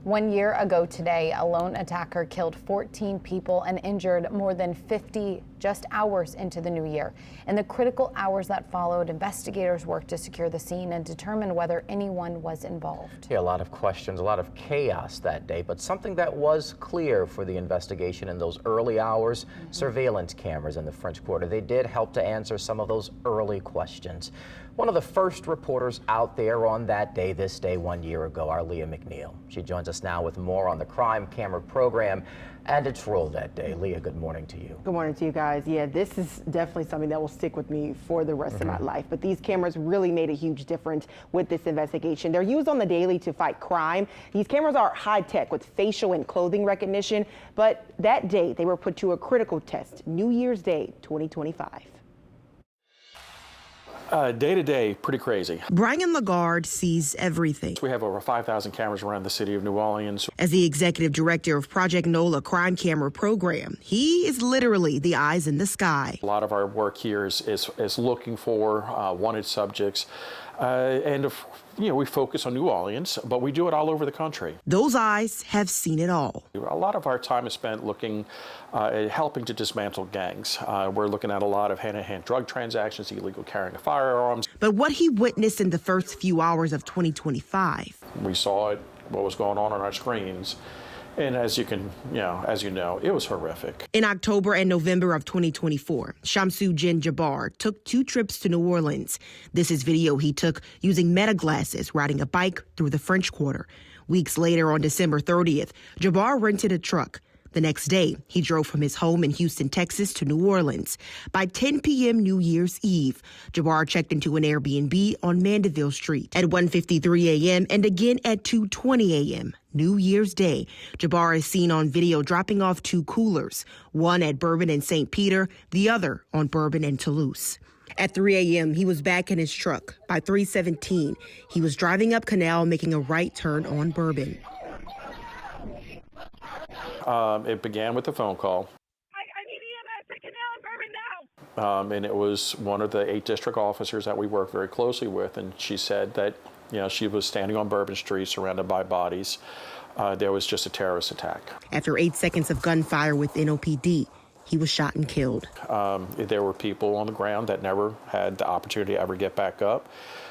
1 year ago today, a lone attacker killed 14 people and injured more than 50 just hours into the new year. In the critical hours that followed, investigators worked to secure the scene and determine whether anyone was involved. Yeah, a lot of questions, a lot of chaos that day, but something that was clear for the investigation in those early hours, surveillance cameras in the French Quarter. They did help to answer some of those early questions. One of the first reporters out there on that day, this day 1 year ago, our Leah McNeil. She joins us now with more on the crime camera program and its role that day. Leah, good morning to you. Good morning to you guys. Yeah, this is definitely something that will stick with me for the rest of my life. But these cameras really made a huge difference with this investigation. They're used on the daily to fight crime. These cameras are high tech with facial and clothing recognition. But that day, they were put to a critical test, New Year's Day 2025. Day to day, pretty crazy. Brian Lagarde sees everything. We have over 5,000 cameras around the city of New Orleans. As the executive director of Project Nola crime camera program, he is literally the eyes in the sky. A lot of our work here is looking for wanted subjects. We focus on New Orleans, but we do it all over the country. Those eyes have seen it all. A lot of our time is spent looking at helping to dismantle gangs. We're looking at a lot of hand-to-hand drug transactions, illegal carrying of firearms. But what he witnessed in the first few hours of 2025. We saw it, what was going on our screens. And as you know, it was horrific. In October and November of 2024, Shamsu Jin Jabbar took 2 trips to New Orleans. This is video he took using meta glasses, riding a bike through the French Quarter. Weeks later, on December 30th, Jabbar rented a truck. The next day, he drove from his home in Houston, Texas to New Orleans. By 10 p.m. New Year's Eve, Jabbar checked into an Airbnb on Mandeville Street. At 1:53 a.m. and again at 2:20 a.m., New Year's Day, Jabbar is seen on video dropping off 2 coolers, one at Bourbon and St. Peter, the other on Bourbon and Toulouse. At 3 a.m., he was back in his truck. By 3:17, he was driving up Canal, making a right turn on Bourbon. It began with a phone call. I need EMS at Canal and Bourbon now. And it was one of the 8 district officers that we work very closely with, and she said that she was standing on Bourbon Street surrounded by bodies. There was just a terrorist attack. After 8 seconds of gunfire with NOPD, he was shot and killed. There were people on the ground that never had the opportunity to ever get back up.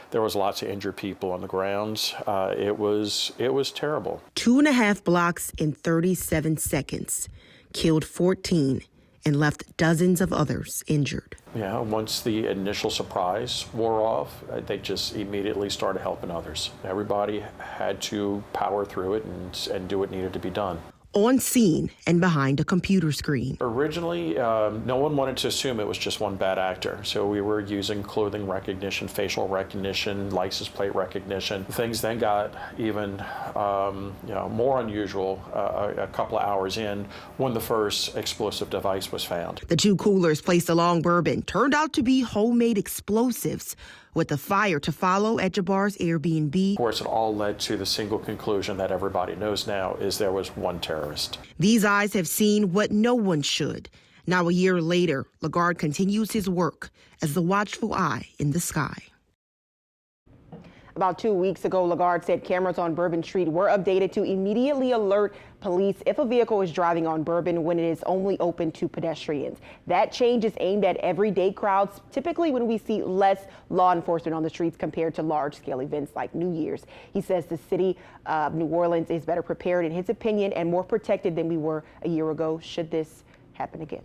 There was lots of injured people on the grounds. It was terrible. 2.5 blocks in 37 seconds, killed 14 and left dozens of others injured. Yeah, once the initial surprise wore off, they just immediately started helping others. Everybody had to power through it and do what needed to be done. On scene and behind a computer screen. Originally, no one wanted to assume it was just one bad actor. So we were using clothing recognition, facial recognition, license plate recognition. Things then got even more unusual a couple of hours in when the first explosive device was found. The 2 coolers placed along Bourbon turned out to be homemade explosives, with the fire to follow at Jabbar's Airbnb. Of course, it all led to the single conclusion that everybody knows now is there was one terrorist. These eyes have seen what no one should. Now, a year later, Lagarde continues his work as the watchful eye in the sky. About 2 weeks ago, Lagarde said cameras on Bourbon Street were updated to immediately alert police if a vehicle is driving on Bourbon when it is only open to pedestrians. That change is aimed at everyday crowds, typically when we see less law enforcement on the streets compared to large-scale events like New Year's. He says the city of New Orleans is better prepared, in his opinion, and more protected than we were a year ago should this happen again.